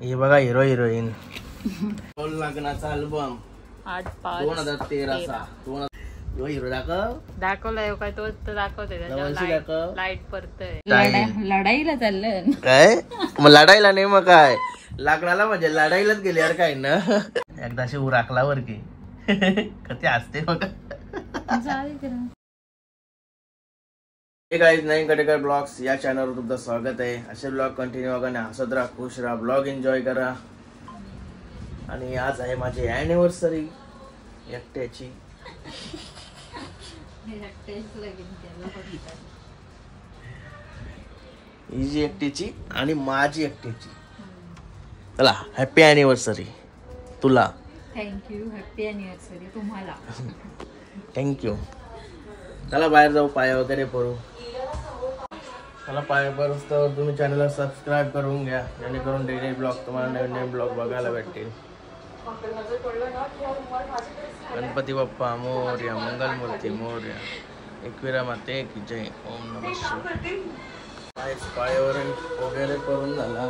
हे बघा hero heroine लग्नाचा अल्बम 2013 हिरो दाखवलाय काय तो दाखवते लाईट पडतंय लढाईला चाललं काय मग लढाईला नाही मग काय लग्नाला म्हणजे लढाईलाच गेले यार काय ना एकदाशी उराकलावर की कधी असते मग गाइस नवीन कटेकर ब्लॉग्स या चॅनलवर तुमचं स्वागत आहे. असे ब्लॉग कंटिन्यू बघा, हसत राहा, खुश राहा, ब्लॉग एन्जॉय करा. आणि आज आहे माझी अॅनिव्हर्सरी एकट्याची. हिची एकटीची आणि माझी एकटीची. चला हॅपी अॅनिव्हर्सरी तुला. थँक्यू. हॅपी अॅनिव्हर्सरी तुम्हाला. थँक्यू. चला बाहेर जाऊ, पाया वगैरे पडू. चला पाया पडूस तर तुम्ही चॅनलला सबस्क्राईब करून घ्या, जेणेकरून डेली ब्लॉग तुम्हाला नवीन नवीन ब्लॉग बघायला भेटतील. गणपती बाप्पा मोरया, मंगलमूर्ती मोरया, एकविरा माते की जय. ओम नमः शिवाय. पायावर वगैरे करून झाला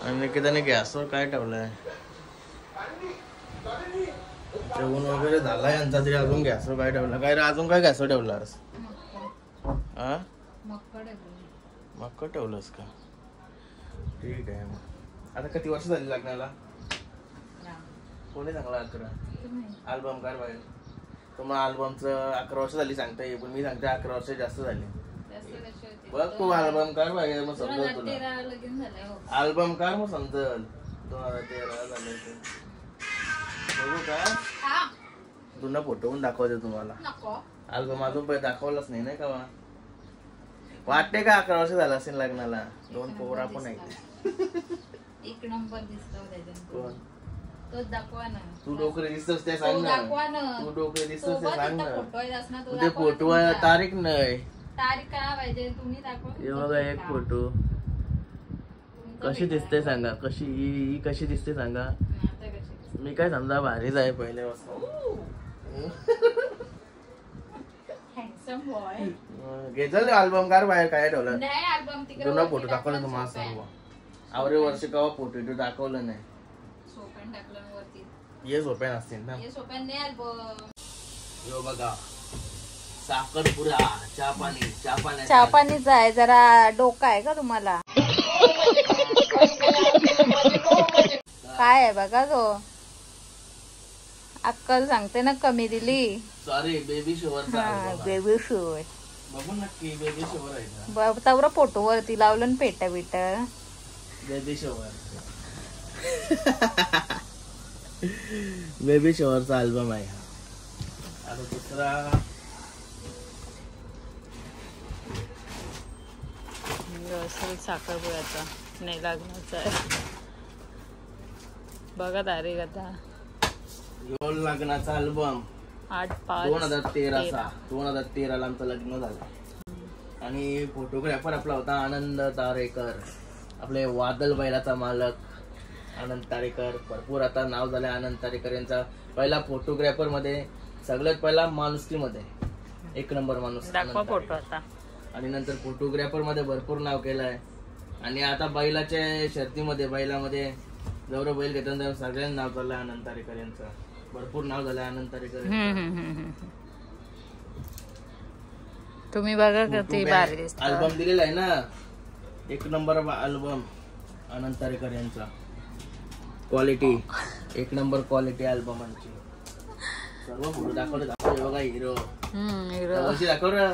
आणि निकिताने गॅसवर काय ठेवलंय, जेवण वगैरे झाला यांचा, तरी अजून गॅसवर काय ठेवलं काय रे? अजून काय गॅसवर ठेवलास? हा मक्का ठेवलंस का? ठीक आहे. मग आता किती वर्ष झाली लग्नाला? कोणी सांगला 11? अल्बम कार बाहेर तुम्हाला अल्बमचं 11 वर्ष झाली सांगताय, पण मी सांगते 11 वर्ष जास्त झाली. बघ तू अल्बम कार बाहेर, मग समजल तुला. अल्बम कार मग समजल 2013 झाले. बघू का जुना फोटो पण दाखवते तुम्हाला. अल्बम अजून पण दाखवलाच नाही का? वाटते का 11 वर्ष झालं असेल लग्नाला? 2 पोरा पण आहे. एक नंबर दिसतो. तोच दाखवा ना. तू डोकरे दिसतोस ते सांग ना. तू डोकरे दिसतोस ते सांग ना. तुझे फोटो तारीख नाही. तारीख काय पाहिजे तुम्ही दाखवा. हे बघा एक फोटो. कशी दिसते सांगा, कशी ही कशी दिसते सांगा. मी काय समजा भारीच आहे पहिले घेतलं अल्बम कार बाहेर काय ठेवलं? जुना फोटो दाखवला तुम्हाला सर्व. आवरे वर्ष केव्हा फोटो दाखवलं नाही. ये सोप्यान असतील ना. यो बघा साखरपुरा, चहा पाणीच आहे. जरा डोका आहे का तुम्हाला? काय आहे बघा तो. अक्कल सांगते ना कमी दिली. Sorry baby shower. Baby shower बघू नक्की. बेबी शोवर आहे तवर फोटो वरती लावलं ना पेटा बिटा. Baby shower. बेबी शोवरचा अल्बम आहे हा. आता दुसरा साखरपुड्याचा नाही लग्नाचा आहे. बघा तारीख आता. यो लग्नाचा अल्बम 2013 2013 आमचं लग्न झालं. आणि फोटोग्राफर आपला होता आनंद तारेकर. आपले वादल बैलाचा मालक आनंद तारेकर. भरपूर आता नाव झालंय आनंद तारेकर यांचा. पहिला फोटोग्राफर मध्ये सगळ्यात पहिला माणुसकी मध्ये 1 नंबर माणूस फोटो होता. आणि नंतर फोटोग्राफर मध्ये भरपूर नाव केलंय. आणि आता बैलाच्या शर्तीमध्ये बैलामध्ये जवळ बैल घेताना सगळ्यांना नाव चाललंय आनंद तारेकर यांचं. भरपूर नाव झालंय आनंद तारेकर. तुम्ही बघा किती भारी दिसतं. अल्बम दिलेला आहे ना 1 नंबर अल्बम आनंद तारेकर यांचा. क्वालिटी 1 नंबर क्वालिटी अल्बमांची. सर्व फोटो दाखवले बघा. हिरो दाखव रे.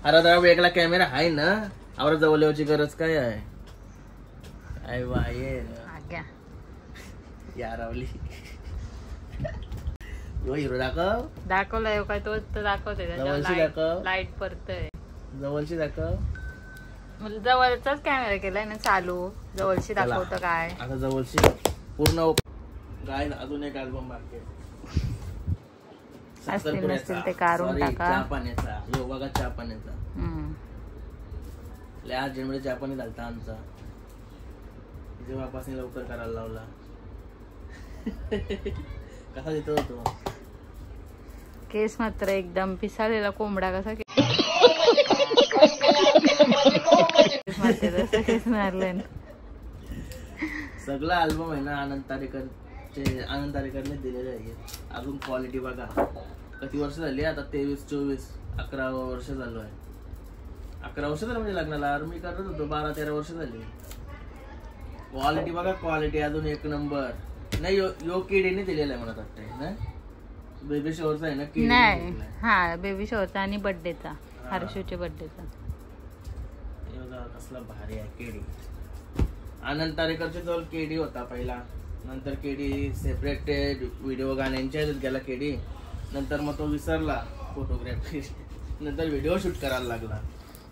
अरे जरा वेगळा कॅमेरा आहे ना. आवर जवळ येऊची गरज काय आहे? आई वा ये यारावली. हिरो दाखवलाय काय तो दाखवते. लाईट पडतंय. जवळची दाखव. जवळचाच कॅमेरा केलाय ना चालू. जवळची दाखवतं काय? आता जवळची पूर्ण काय. अजून एक अल्बम बाकी असतील ते काढून टाका. चहा पाण्याचा. यो बघा चहा पाण्याचा. आज जेवढे चहा पाणी घालता आमचा जेव्हापासून लवकर करायला लावला. कसा देतो तो केस मात्र एकदम पिसाळलेला कोंबडा कसा केस मारले. सगळं अल्बम आहे ना आनंद तारेकरने दिलेले आहे. अजून क्वालिटी बघा किती वर्ष झाली आता, 23-24 11 वर्ष झालो आहे. 11 वर्ष झालं म्हणजे लग्नाला, मी करत होतो 12-13 वर्ष झाली. क्वालिटी बघा, क्वालिटी अजून एक नंबर. नाही यो केडीने दिलेला आहे मला वाटतंय ना, बेबी शोअरचा आहे ना केडी नाही. हा बेबी शोअरचा आणि बर्थडेचा, हर्षूच्या बर्थडेचा. कसला भारी आहे केडी. आनंद तारेकरच्या जवळ केडी होता पहिला, नंतर केडी सेपरेट व्हिडिओ गाण्यांच्या ह्याच्यात गेला केडी. नंतर मग तो विसरला फोटोग्राफी, नंतर व्हिडिओ शूट करायला लागला.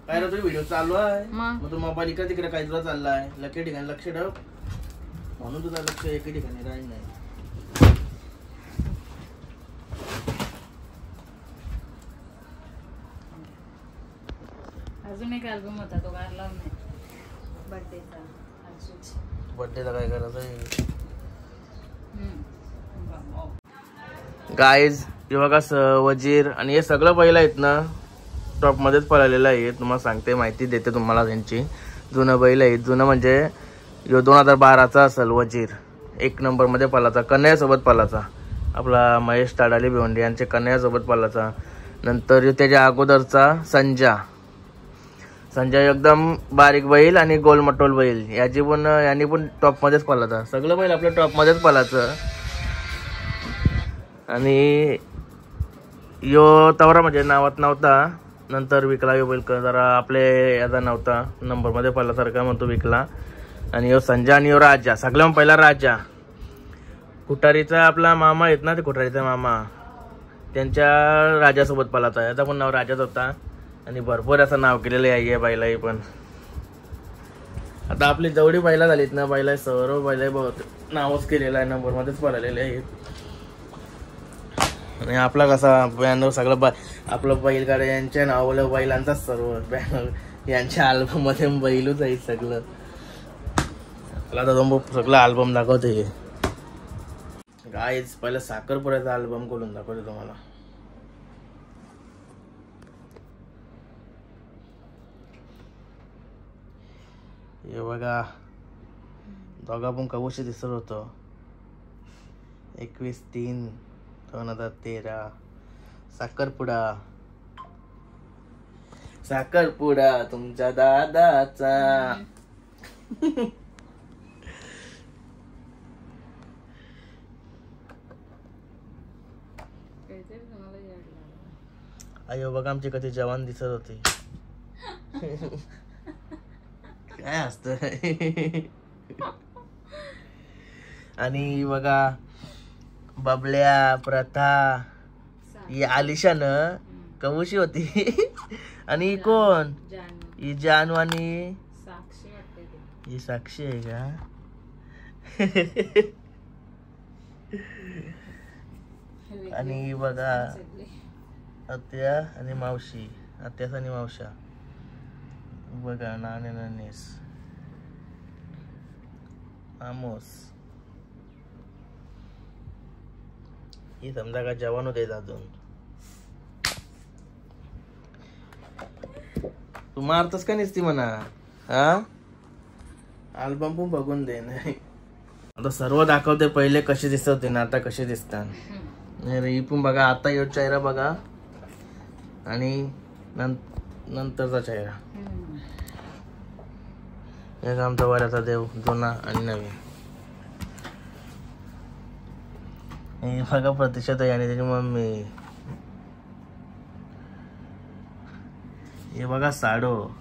काय रे तुझा व्हिडिओ चालू आहे, मग तू मोबाईल इकडे तिकडे काही तुला चाललाय, लकी ठिकाणी लक्ष ठेव, म्हणून तुझं लक्ष एके ठिकाणी राहील नाही. अजून एक अल्बम होता तो गारला नाही, बर्थडेचा. बर्थडेला काय करायचं आहे गाईज. हे बघा वजीर आणि हे सगळं पहिलं आहेत ना टॉप मध्येच पळालेलं आहे. तुम्हाला सांगते, माहिती देते तुम्हाला त्यांची. जुनं बैल आहे, जुनं म्हणजे 2012चा असेल वजीर. 1 नंबर मध्ये पळाचा, कन्हैयासोबत पळाचा. आपला महेश ताडाले भिवंडी यांचे कन्हैयासोबत पळाचा. नंतर त्याच्या अगोदरचा संजय एकदम बारीक बैल आणि गोलमटोल बैल, यांनी पण टॉप मध्येच पळाचा. सगळं बैल आपल्या टॉप मध्येच पळाचं. आणि यो तवरा म्हणजे नावात नव्हता, नंतर विकला. यो बैल जरा आपले याचा नव्हता, नंबर मध्ये पहिल्यासारखा म्हणतो विकला. आणि यो संजय आणि यो राजा, सगळ्यात पहिला राजा. कुटारीचा आपला मामा आहेत ना, ते कुटारीचा मामा, त्यांच्या राजासोबत पळाचा. याचा पण नाव राजाच होता आणि भरपूर असं नाव केलेलं आहे बैलाही पण. आता आपली जेवढी बैला झालीत ना, बैला सर्व बैला बहुत नावच केलेलं आहे, नंबर मध्येच पळालेले आहेत. आणि आपला कसा बॅनर सगळं आपलं बैलगाड्या यांच्या नावाला बैलांचा सर्व बॅनर, यांच्या अल्बम मध्ये बैलूच आहे सगळं. मला तर सगळं अल्बम दाखवते गाईज. पहिला साखरपुड्याचा अल्बम खोलून दाखवते तुम्हाला. हे बघा, दोघा पण कवशी दिसत होतो. 21/3/2013 साखरपुडा तुमच्या दादाचा. अयो बघा आमची कधी जवान दिसत होती. काय असत. आणि बघा बबल्या, प्रथा, ही आलिशान कवशी होती. आणि कोण ही जानू आणि ही साक्षी आहे का. आणि बघा आत्या आणि मावशी, आत्यास आणि मावशा बघा, नाणे नानेस आमोस. ही समजा का जवान होते अजून. तू मारतस का नसती म्हणा. हा अल्बम पण बघून दे. नाही आता सर्व दाखवते, पहिले कसे दिसत होते ना आता कसे दिसतात. ही पण बघा, आता यो चेहरा बघा आणि नंतरचा चेहरा. एक आमचा वऱ्याचा देव, जुना आणि नवीन. हे बघा प्रतीक्षा ताई आणि त्याची मम्मी. हे बघा साडो.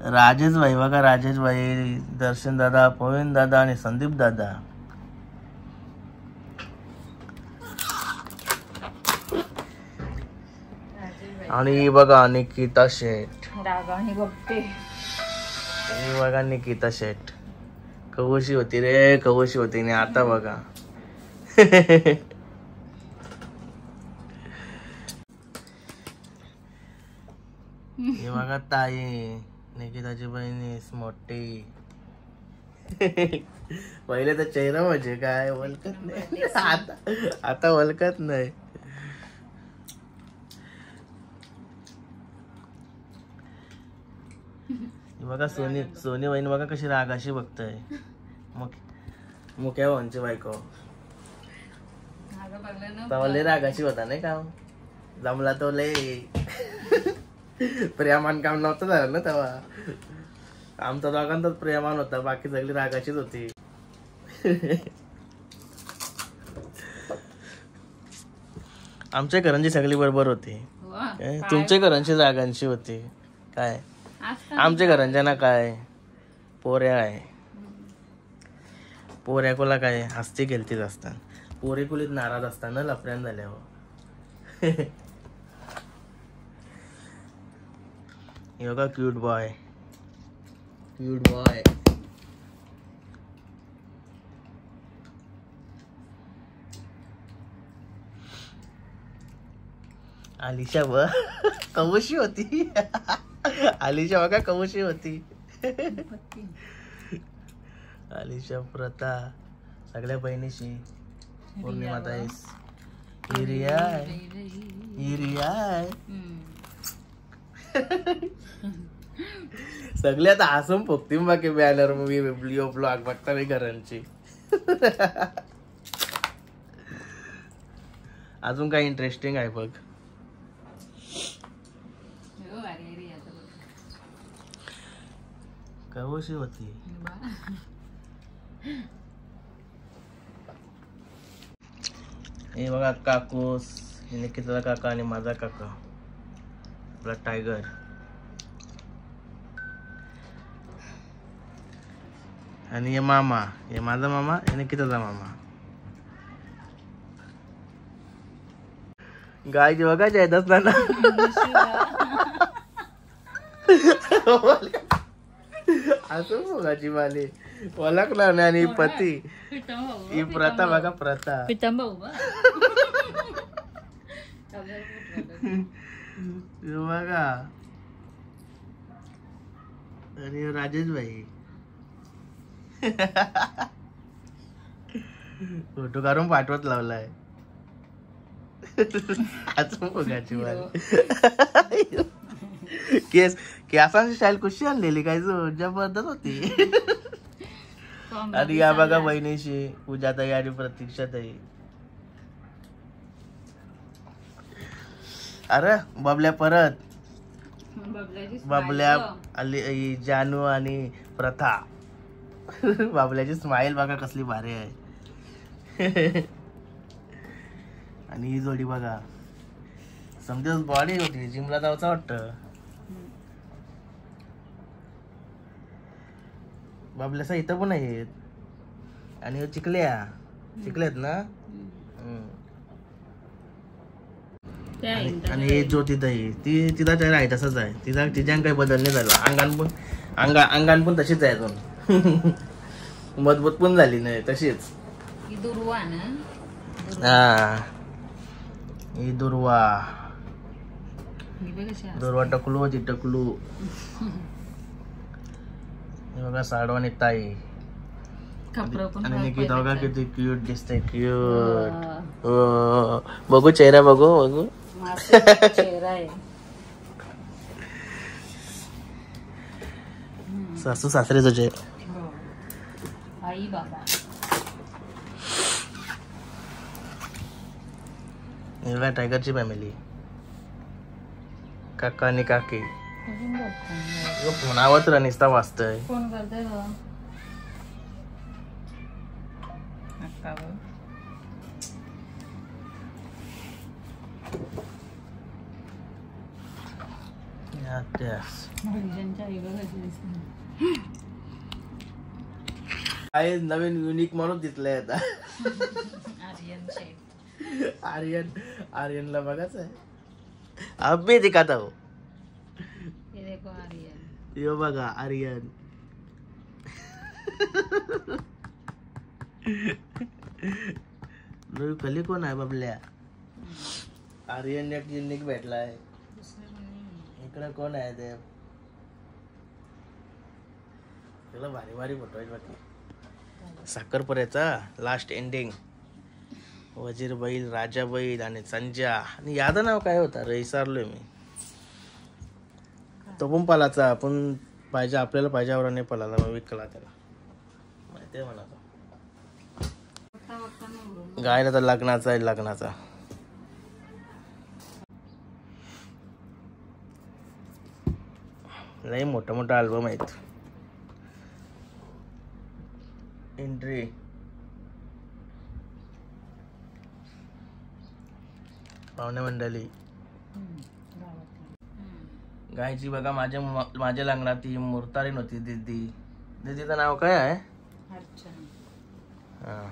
राजेश भाई बघा, राजेश भाई, दर्शन दादा, पवन दादा आणि संदीप दादा. आणि बघा निकिता शेठ. हे बघा निकिता शेठ, कवशी होती रे, कवशी होती. आणि आता बघा हे बघा ताई, निकिताची बहिणीस मोठी. पहिले तर चेहरा म्हणजे काय ओळखत नाही, आता ओळखत नाही. बघा सोनी सोनी बहीण बघा कशी रागाशी बघतोय. मुक्या भाऊंची बायको तेव्हा लय रागाशी होता नाही का. जमला तो लय प्रेमान काम नव्हतं झालं ना तेव्हा. आमचा दोघांचाच प्रेमान होता, बाकी सगळी रागाचीच होती. आमच्या घरांची सगळी बरोबर होती, तुमच्या घरांची रागांची होती काय. आमच्या घरांच्या ना काय पोऱ्या आहे, पोऱ्या कोला काय हसती खेळतीच असतात. पोरे कुलीत नाराज असतात ना लफड्यान झाल्यावर. Yoga cute boy cute boy. Alisha ब कवशी होती. आलिशा बघा कवशी होती. आलिशा प्रथा सगळ्या बहिणीशी. पौर्णिमा ताईस हिरिया हिरिया सगळे आता हसून फुकती बाकी बॅनर मूवी व्हिडिओ ब्लॉग बघता मी घरांची. अजून काय इंटरेस्टिंग आहे बघ. कवशी होती. हे बघा काकूस, निकिताचा काका आणि माझा काका आपला टायगर. आणि हे मामा, हे माझा मामा, हे निकिताचा मामा. गायची बघा जायत असताना असं बघाची माले ओळखला नाही. आणि पती ही प्रथा बघा प्रथा. बघा आणि राजेश भाई फोटो काढून पाठवत लावलाय. अजून बघाची माले केस केसांची स्टाईल कशी आणलेली काय जबरदस्त होती. आणि या बघा बहिणीशी पूजाताई आणि प्रतीक्षाताई. अरे बबल्या परत बबल्या आली जानू आणि प्रथा. बाबल्याची स्माइल बघा कसली भारी आहे. आणि ही जोडी बघा समजा बॉडी होती जिमला जायचं वाटतं. बाबल्याचा इथं पण आहेत. आणि चिकल्यात ना. आणि हे ज्योतिताई ती तिचा चेहरा आहे तसाच आहे. तिच्या काही बदल नाही झाला. अंगान पण तशीच आहे अजून. मजबूत पण झाली नाही तशीच. हा ही दुर्वा टकलू होती टकलू. बघा साडवानी ताई. आणि निकिता बघा किती क्यूट दिसते. क्यूट बघू चेहरा बघू सासू सासरे तुझे. आई बाबा बघा टायगरची फॅमिली. काका आणि काकी. फोनावरच रनिस्ता वाचतय. फोन करतोय काय नवीन युनिक म्हणून दिसलंय आता. आर्यनला बघाच आहे. अभि दिखाता हो. यो बघा आर्यन. खाली कोण आहे बाबल्या. आर्यन एक युनिक भेटलाय. इकडे कोण आहे ते. त्याला भारी भारी फोटो आहेत बाकी. साखरपुऱ्याचा लास्ट एंडिंग. वजीर बैल, राजा बैल आणि संजा. आणि याचं नाव काय होता रे विसरलोय मी. तो पण पालाचा पण पाहिजे आपल्याला पाहिजेवर नाही पळाला मग विकला त्याला माहिती आहे मला. गायला तर लग्नाचा आहे लग्नाचा. लई मोठा मोठा अल्बम आहेत. एंट्री पाहुणे मंडळी गायची बघा. माझ्या लग्नात ती मुर्तारी नव्हती. दीदीचं नाव काय आहे? हा.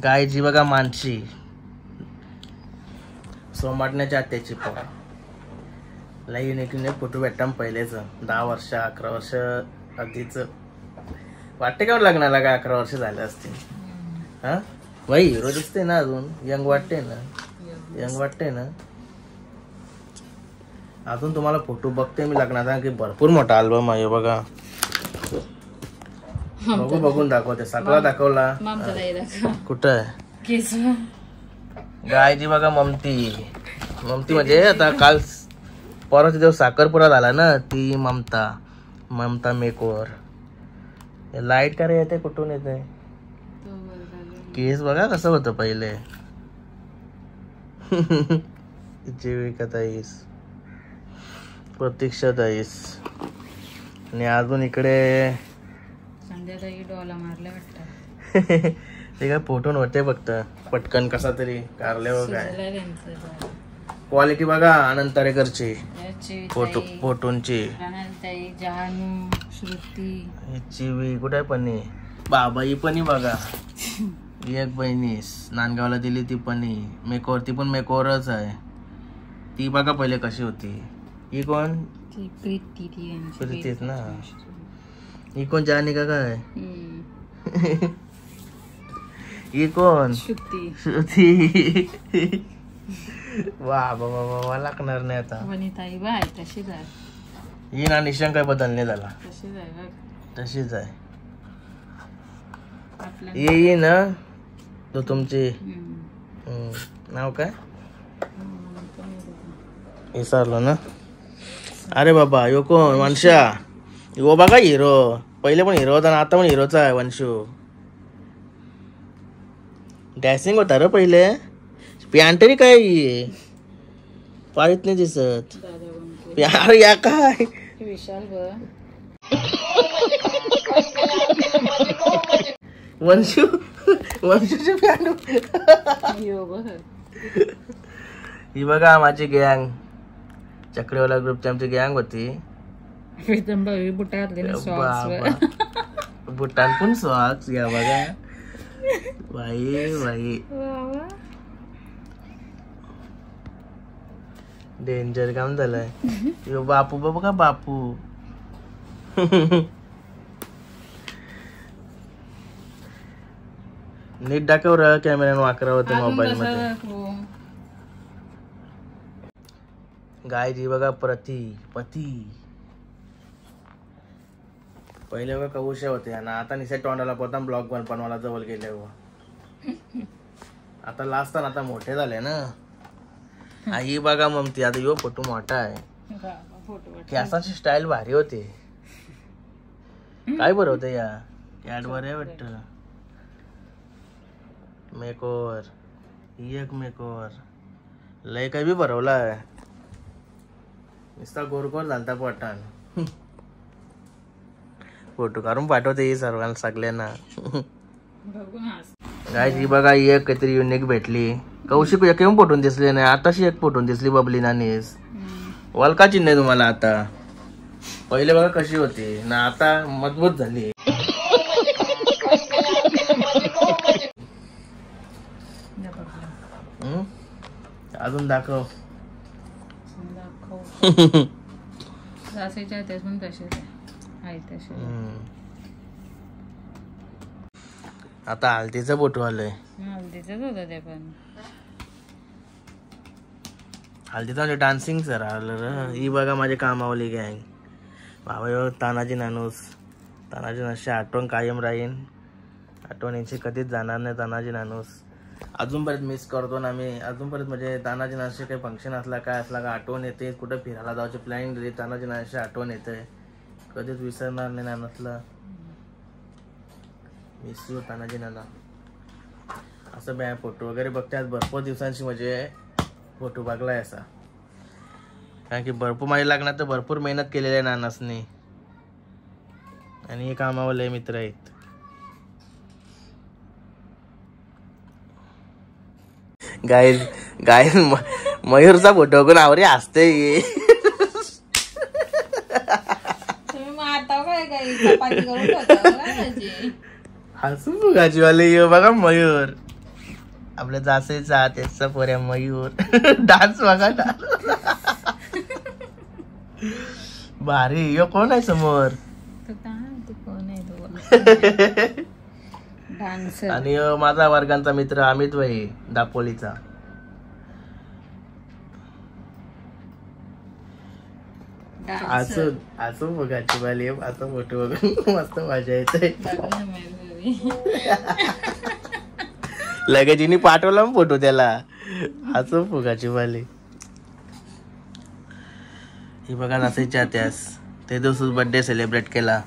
गायची बघा मानसी सोमाटण्याच्या आत्याची पण लई युनिक फोटो भेटता पहिलेच 10 वर्ष 11 वर्ष आधीच वाटते का लग्नाला काय 11 वर्ष झाले असते. हा बाई हिरो दिसते ना अजून यंग वाटते ना अजून. तुम्हाला फोटो बघते मी लग्नाचा की भरपूर मोठा अल्बम आहे बघा. बघून दाखवते. सगळा दाखवला कुठं आहे गायची बघा. ममती म्हणजे आता काल परत दिवस साखरपुडा झाला ना ती ममता मेकओव्हर. लाईट काय येते कुठून येते केस बघा कसं होतं पहिले. जीविकाताईस प्रतीक्षाताईस आणि अजून इकडे डॉला मारल्या वाटतं. ते काय फोटो नव्हते फक्त पटकन कसा तरी कारल्यावर काय क्वालिटी बघा. आनंद तारेकरची फोटोंची चिवी कुठे पणी बाबाई पणी बघा. एक बहिणीस नांदगावला दिली ती पणी मेकओव्हर. ती पण मेकओव्हरच आहे. ती बघा पहिले कशी होती. ही कोण? प्रीतीच ना. ही कोण? जानी का काय? ही कोण? श्रुती. वा बाबा लागणार नाही आता. ही ना निशंक काय बदलणे झाला तशीच आहे. ये ना तो तुमची नाव काय विसरलो ना. अरे बाबा यो कोण? वंशा. यो बघा हिरो. पहिले पण हिरो होता ना आता पण हिरोचा आहे वंशू. डॅसिंग होता रे पहिले. पॅन्टरी काय पाळीत नाही दिसत. प्यार या काय वंशूची पॅन्ट. ही बघा माझी गँग चक्रीवाला ग्रुपची आमची गँग होती. बुटान पण सॉक्स या बघा. बाई डेंजर काम झालंय. यो बापू बघा बापू. नीट दाखव र कॅमेऱ्यानं वाकरा होते मोबाईल मध्ये. गायची बघा पती. पहिले बघा कवुशा होते आणि आता निसे तोंडाला पोता ब्लॉग बनवायला जवळ गेले. आता लास्ट आता मोठे झाले ना. ही बघा ममती. आता यो फोटो मोठा आहे. केसाची स्टाईल भारी होते. काय बरं होतं या कॅडवर आहे वाटत. मेकओव्हर एक मेकओव्हर लय काही बी भरवला आहे. नुसता गोरगोर झालता पठाण. फोटो काढून पाठवते सर्वांना सगळ्यांना. गाय ही बघा एक काहीतरी युनिक भेटली. कौशिक एक येऊन फोटून दिसले नाही. आताशी एक फोटून दिसली बबली नानीस. वलका चिन्ह तुम्हाला आता. पहिले बघा कशी होती ना आता मजबूत झाली. अजून दाखव. आता हल्दीचं फोटो आलंय. हल्दीचा म्हणजे डान्सिंग सर आलं. ही बघा माझे कामावली गँग. बाबा तानाजी नानूसची आठवण कायम राहीन. आठवण यांची कधीच जाणार नाही. तानाजी नानूस अजूनपर्यंत मिस करतो ना मी अजूनपर्यंत. म्हणजे तानाजी नानाचे काही फंक्शन असला काय असला का आठवण येते. कुठं फिरायला जायची प्लॅनिंग दिली तानाजी नानाची आठवण येते. कधीच विसरणार नाही नानातलं. मिस यू तानाजी नाना. असं बॅ फोटो वगैरे बघते आज भरपूर दिवसांची म्हणजे फोटो बघलाय असा. कारण की भरपूर माझ्या लग्नात तर भरपूर मेहनत केलेली आहे नानासनी. आणि हे कामावाले मित्र आहेत. गाईज गाईज मयूरचा फोटो बघून आवरे हसते. हसू फुगाची वाले ये बघा मयूर. आपल्या जासेचा त्याचा पोऱ्या मयूर. डान्स बघा भारी. यो कोण आहे समोर? आणि माझा वर्गांचा मित्र अमित भाई दापोलीचा. असं बघायची बाली आता फोटो बघून मस्त मजा येते. लगेच पाठवला फोटो त्याला. असं फुगाची बाली. ही बघा नसायच्या त्यास ते दिवस बर्थडे सेलिब्रेट केला.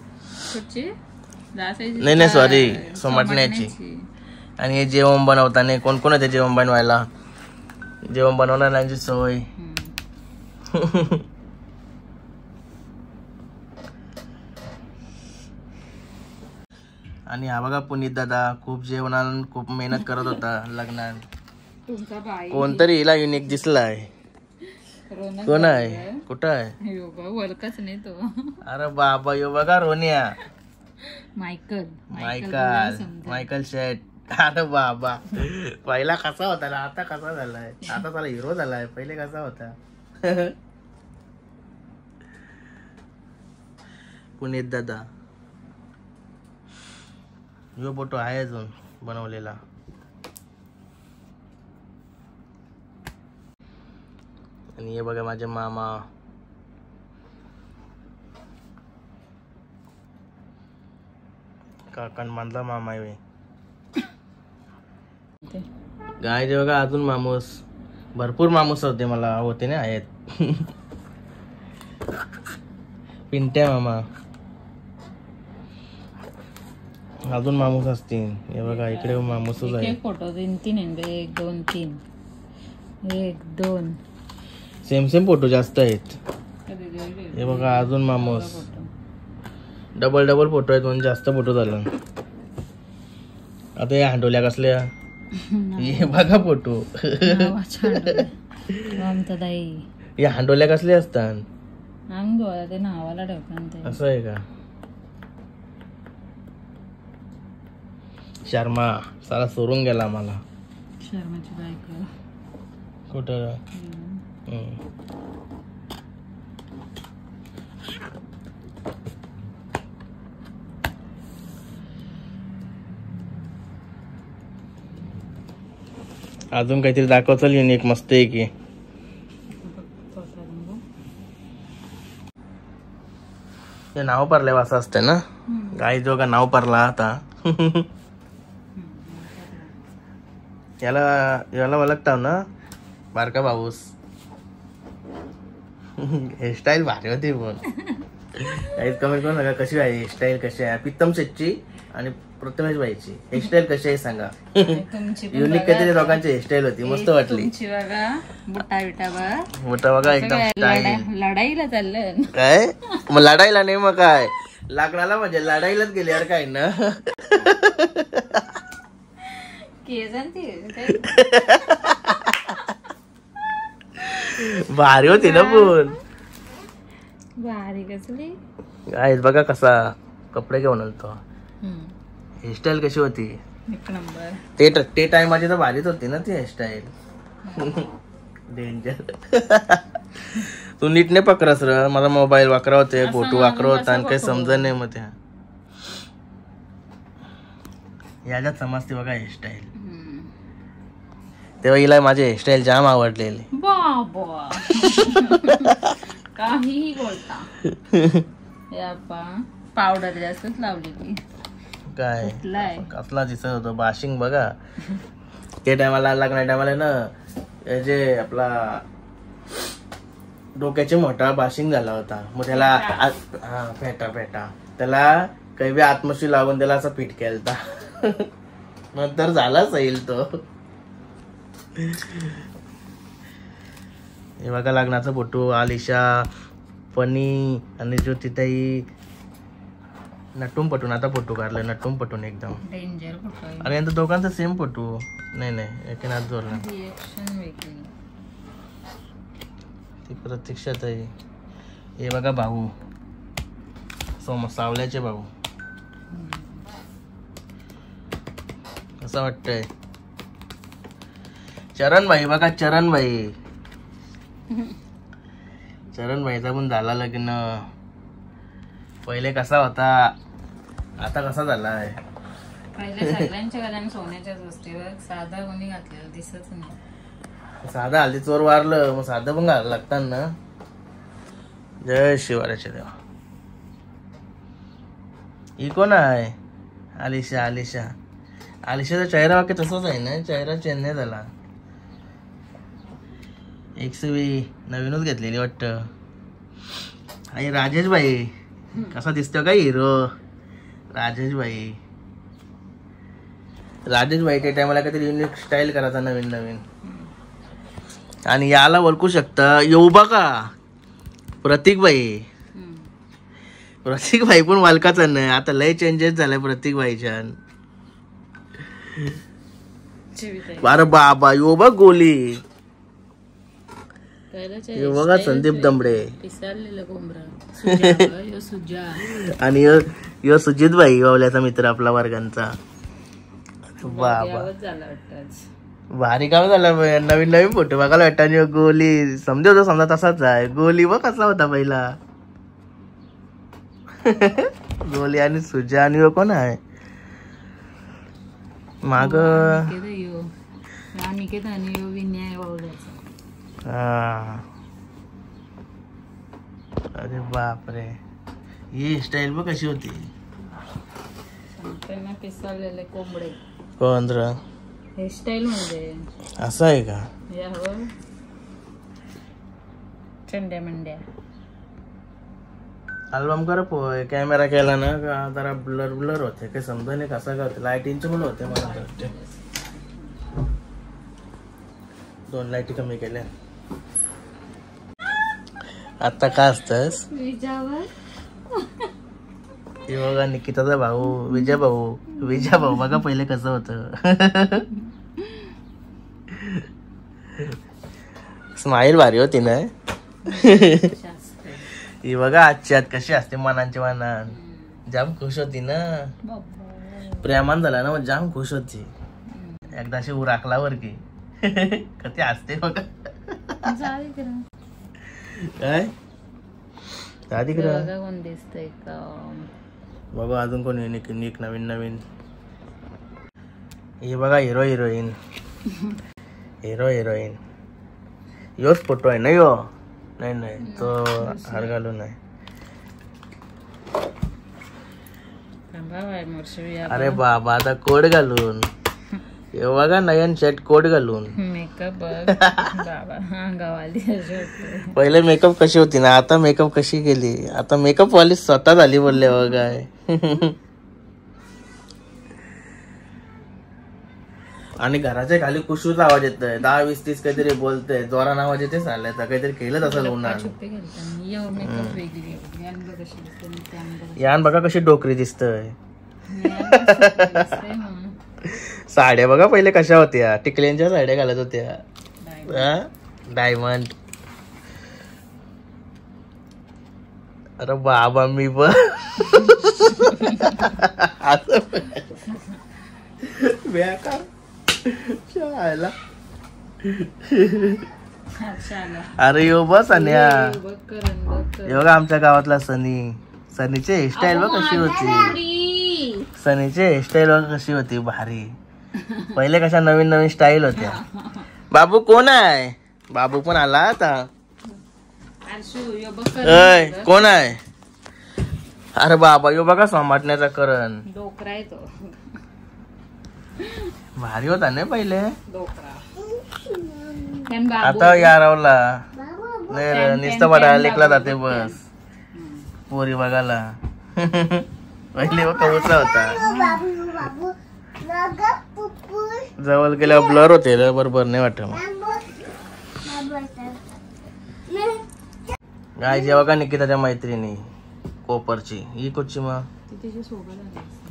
नाही सॉरी सोमटण्याची. आणि हे जेवण बनवताना कोण कोण होते जेवण बनवायला. जेवण बनवणाऱ्यांची सवय. आणि हा बघा पुनीत दादा खूप जेवणाला खूप मेहनत करत होता लग्नात. कोणतरी हिला युनिक दिसलाय. कोण आहे? कुठं आहे? ओळखच नाही तो. अरे बाबा यो बघा रोनिया. मायकल शेट. अरे बाबा पहिला कसा होता ना आता कसा झालाय. आता त्याला हिरो झालाय. पहिले कसा होता. पुनीत दादा. यो फोटो आहे अजून बनवलेला. आणि हे बघा माझे मामा. काकान बांधला मामा आहे. गाय बघा अजून मामूस. भरपूर मामूस होते मला होते ना आहेत. पिंट्या मामा. अजून मामूस असतील. हे बघा इकडे मामूसच आहे. फोटो 3 1 2 3 1 2 सेम फोटो जास्त आहेत. हे बघा अजून मामूस. डबल फोटो आहेत म्हणून जास्त फोटो झाला. आता या हांडोल्या कसल्या. हे बघा फोटो. या हांडोल्या कसल्या असतात. नावाला ठेवतात. असं आहे का. शर्मा सारा सोडून गेला मला. शर्माची बायको. कुठं. अजून काहीतरी दाखवचाल युनिक मस्त आहे की. ते नाव पडले असं असते ना. गाई जो का नाव पडला आता. याला ओळखताव ना बारका भाऊस. हेअरस्टाईल भारी होती पण. काहीच कमेंट करू नका कशी आहे हेअरस्टाईल. कशी आहे प्रीतम शेटची आणि प्रथमेश भाईची हेअरस्टाईल कशी आहे सांगा. युनिक काहीतरी लोकांची हेअरस्टाईल होती मस्त वाटली. मोठा बघा एकदम लढाईला चाललं काय. मग लढाईला नाही मग काय लग्नाला म्हणजे लढाईलाच गेले यार काय ना. भारी होती ना पण. भारी कसली. गाईस बघा कसा कपडे घेऊन आलतो. हेअरस्टाईल कशी होती. ते टाइमाची तर भारीच होती ना ती हेअरस्टाईल. डेंजर. तू नीट नाही पकरस र. मला मोबाईल वाकरा होते फोटो वाकरा होता आणि काही समजा नाही मग त्या याच्यात समजते बघा हेअरस्टाईल. तेव्हा हिला माझे हेअरस्टाईल जाम आवडलेली. बाबा काहीही बोलता. पावडर जास्तच लावलेली. काय कसला दिसत होतो. बाशिंग बघा ते टायमाला लग्ना टायमाला ना जे आपला डोक्याचे मोठा बाशिंग झाला होता, मग त्याला हा फेटा त्याला काही बी आत्मशी लावून त्याला असा पीठ केलता. नंतर झालाच येईल तो. हे बघा लग्नाचा फोटो. आलिशा, फनी आणि ज्योतिताई नटून पटून आता फोटो काढले. नटून पटून एकदम डेंजर फोटो आहे. आणि यांचा दोघांचा सेम फोटो. नाही एकेनात जोडला. रिएक्शन वेगळी. ती प्रतीक्षात आहे. हे बघा भाऊ सावल्याचे भाऊ. कसं वाटतंय? चरण भाई बघा, चरण भाईचा पण झाला लग्न. पहिले कसा होता आता कसा झालाय. पहिले सगळ्यांच्या घराने सोन्याच्याच वस्तूवर साधा कोणी घातलेला दिसत नाही. साधा हल्ली चोर वारलं मग साधं पण घालायला लागतात ना. जय शिवाराच्या देवा. ही कोण आहे? आलिशाचा चेहरा वाक्य तसाच आहे ना. चेहरा चेंज नाही झाला. एक सवी नवीनच घेतलेली वाटतं. आणि राजेश भाई कसा दिसतो का हिरो. राजेश भाई त्या टायमाला काहीतरी युनिक स्टाईल करायचा नवीन. आणि याला ओळखू शकता. येऊ बघा प्रतीक भाई पण वालकाचा नाही. आता लय चेंजेस झालाय प्रतीक भाईच्या. अरे बाबा यो बघ गोली. यो बघा संदीप दमडे. आणि यो सुजित भाई वावल्याचा मित्र आपला वर्गांचा. बाबा भारी काम झालं. नवीन फोटो बघायला भेटता. आणि गोली समजा तसाच आहे. गोली बघ कसा होता पहिला. गोली आणि सुजा. आणि कोण आहे माग? अरे बापरे. ही स्टाईल बघ कशी होती. कोंबडे कोण हेअरस्टाईल म्हणजे असं आहे का? चंड्या मंड्या. अल्बम कर पोय. कॅमेरा केला ना का जरा ब्लर होते. काही समजा नाही कसा का होते. लाईटिंगचे पण होते. मला वाटते 2 लाईटी कमी केल्या. आता काय असतस? हे बघा निकिताचा भाऊ विजय भाऊ बघा पहिले कसं होतं. स्माईल भारी होती ना. ही बघा आजची आत कशी असते. मनांच्या मनान जाम खुश होती ना. प्रेमान झाला ना मग जाम खुश होती. एकदा अशी उराकलावर की कधी असते बघा. काय कोण दिसतंय का बघा. अजून कोण निक नवीन. हे बघा हिरो हिरोईन. योच फोटो आहे ना यो. नाही तो हार घालून आहे. अरे बाबा आता कोट घालून. हे बघा नयन शर्ट कोट घालून. मेकअप पहिले मेकअप कशी होती ना. आता मेकअप कशी केली. आता मेकअप वाली स्वतः झाली बोलले बघा. आणि घराच्या खाली कुशूचा आवाज येतोय. 10-20-30 काहीतरी बोलतोय. जोरान आवाज येते. चाललाय काहीतरी केलं तसं उन्हाळ्यात. यान बघा कशी डोकरी दिसतय. साड्या बघा पहिले कशा होत्या. टिकल्यांच्या साड्या घालत होत्या. डायमंड. अरे बाबा मी पण अरे यो बस सन्या. हे बघा आमच्या गावातला सनीचे हेअरस्टाईल बघ कशी होती. कशी होती भारी. पहिले कशा नवीन स्टाईल होत्या. बाबू कोण आहे? बाबू पण आला आता. कोण आहे? अरे बाबा यो बघा सोमाटण्याचा करण. डोकरा आहे तो. भारी होता ना पहिले. डोकरा आता यारावला नुसतं बघायला लेकला जाते बस पोरी बघायला. पहिले कवचा होता, जवळ गेल्यावर ब्लर होते रे, बरोबर नाही वाटत. गाय जेव्हा का निकिताच्या मैत्रिणी कोपरची ही कुठची मग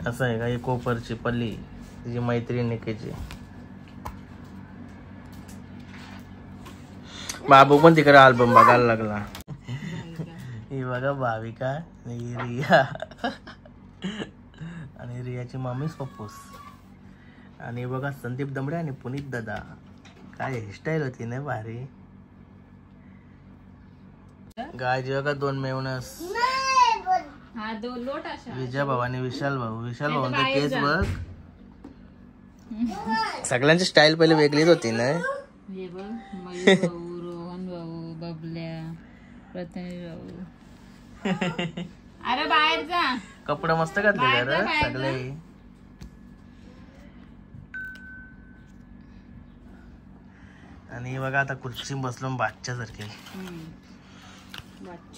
असं आहे का? ही कोपरची पल्ली तिची मैत्रीण निकेची. बाबू पण तिकडे अल्बम बघायला लागला. ही बघा भाविका, ही रिया आणि रियाची मम्मीच पप्पूस. आणि बघा संदीप दमडे आणि पुनीत दादा. काय हेअरस्टाईल होती ना भारी. गाय जेव्हा का दोन मेवणस विजय भाऊ आणि विशाल भाऊंचा केस बघ. सगळ्यांची स्टाईल पहिले वेगळीच होती ना. रोहन भाऊ, बबल्या, प्रथमेश भाऊ. अरे बाहेर जा. कपडे मस्त घातले रे सगळे. आणि बघा आता खुर्ची बसलो बादच्या सारखे.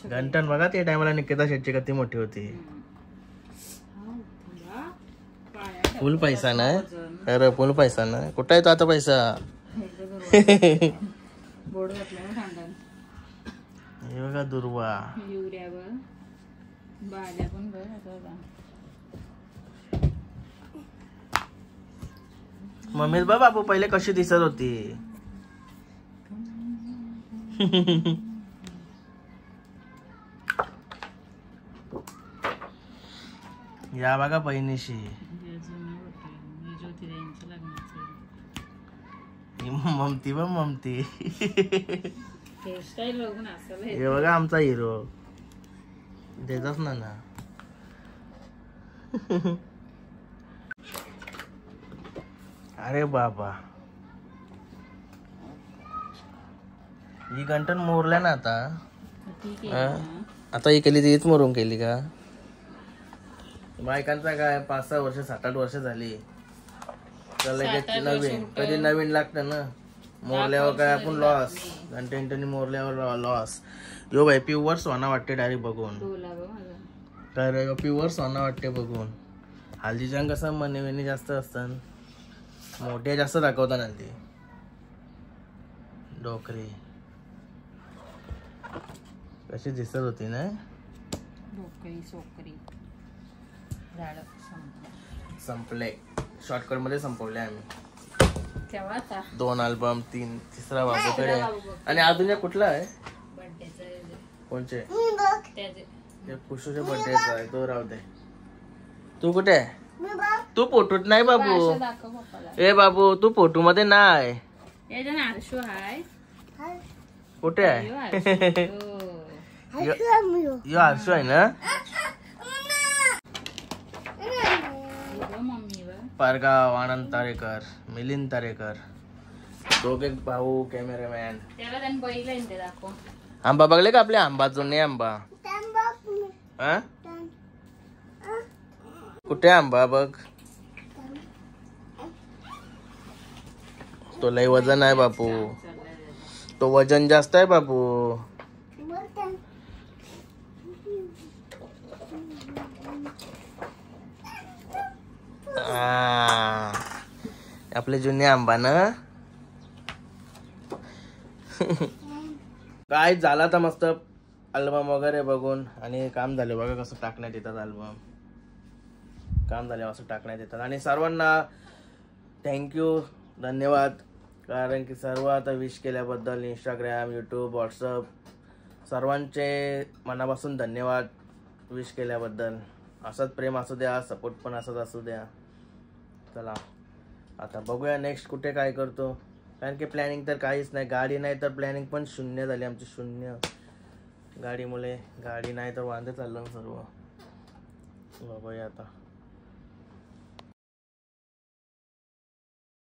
घंटन बघा त्या टायमाला निकिता शेटची किती मोठी होती. फुल पैसा ना. अरे फुल पैसा ना. कुठं आहे तो आता पैसा? हे बघा दुर्वा. मम्मीच बा बाबू पहिले कशी दिसत होती. या बघा बहिणीशी. ममती बा ममती. हे बघा आमचा हिरो देतच ना ना. अरे बाबा ही घंटन मोरल्या ना आता. आता ही केली तीच मोरून केली का? बायकांचा काय 5-6 वर्ष 7-8 वर्ष झाली नवीन. कधी नवीन लागतं ना. मोरल्यावर काय आपण लॉस. घंटे मोरल्यावर लॉस. यो भाई प्युअर सोना वाटते डायरेक्ट बघून. काय रे प्युअर सोना वाटते बघून. हल्दीच्या कसं मने जास्त असतात, मोठे जास्त दाखवतात ना ते. डोकरी कशी दिसत होती ना. संपले शॉर्टकट मध्ये संपवले आम्ही. 2 अल्बम 3रा बाबूकडे. आणि अजून एक कुठला आहे? कोणचे? पुष्पूचे बर्थडेचा आहे तो. राहू दे. तू कुठे आहे? तू फोटोत नाही बाबू. ए बाबू तू फोटो मध्ये नाही. कुठे आहे? यो आरशू आहे ना. पारगाव आनंद तारेकर, मिलिंद तारेकर, दोघे भाऊ कॅमेरामॅन. आंबा बघले का आपल्या? आंबा जुने आंबा. कुठे आंबा बघ. तो लय वजन आहे बापू. तो वजन जास्त आहे बापू. आपले जुने आंबा ना. काय झाला तर मस्त अल्बम वगैरे बघून. आणि काम झाले बघा कसं टाकण्यात येतात अल्बम. काम झाले असं टाकण्यात येतात. आणि सर्वांना थँक्यू, धन्यवाद. कारण की सर्व आता विश केल्याबद्दल इंस्टाग्राम, यूट्यूब, व्हॉट्सअप सर्वांचे मनापासून धन्यवाद विश केल्याबद्दल. असंच प्रेम असू द्या, सपोर्ट पण असंच असू द्या. चला आता बघूया नेक्स्ट कुठे काय करतो. कारण की प्लॅनिंग तर काहीच नाही. गाडी नाही तर प्लॅनिंग पण शून्य झाली आमची. शून्य गाडीमुळे. गाडी नाही तर वांदे चाललं सर्व. बघूया आता.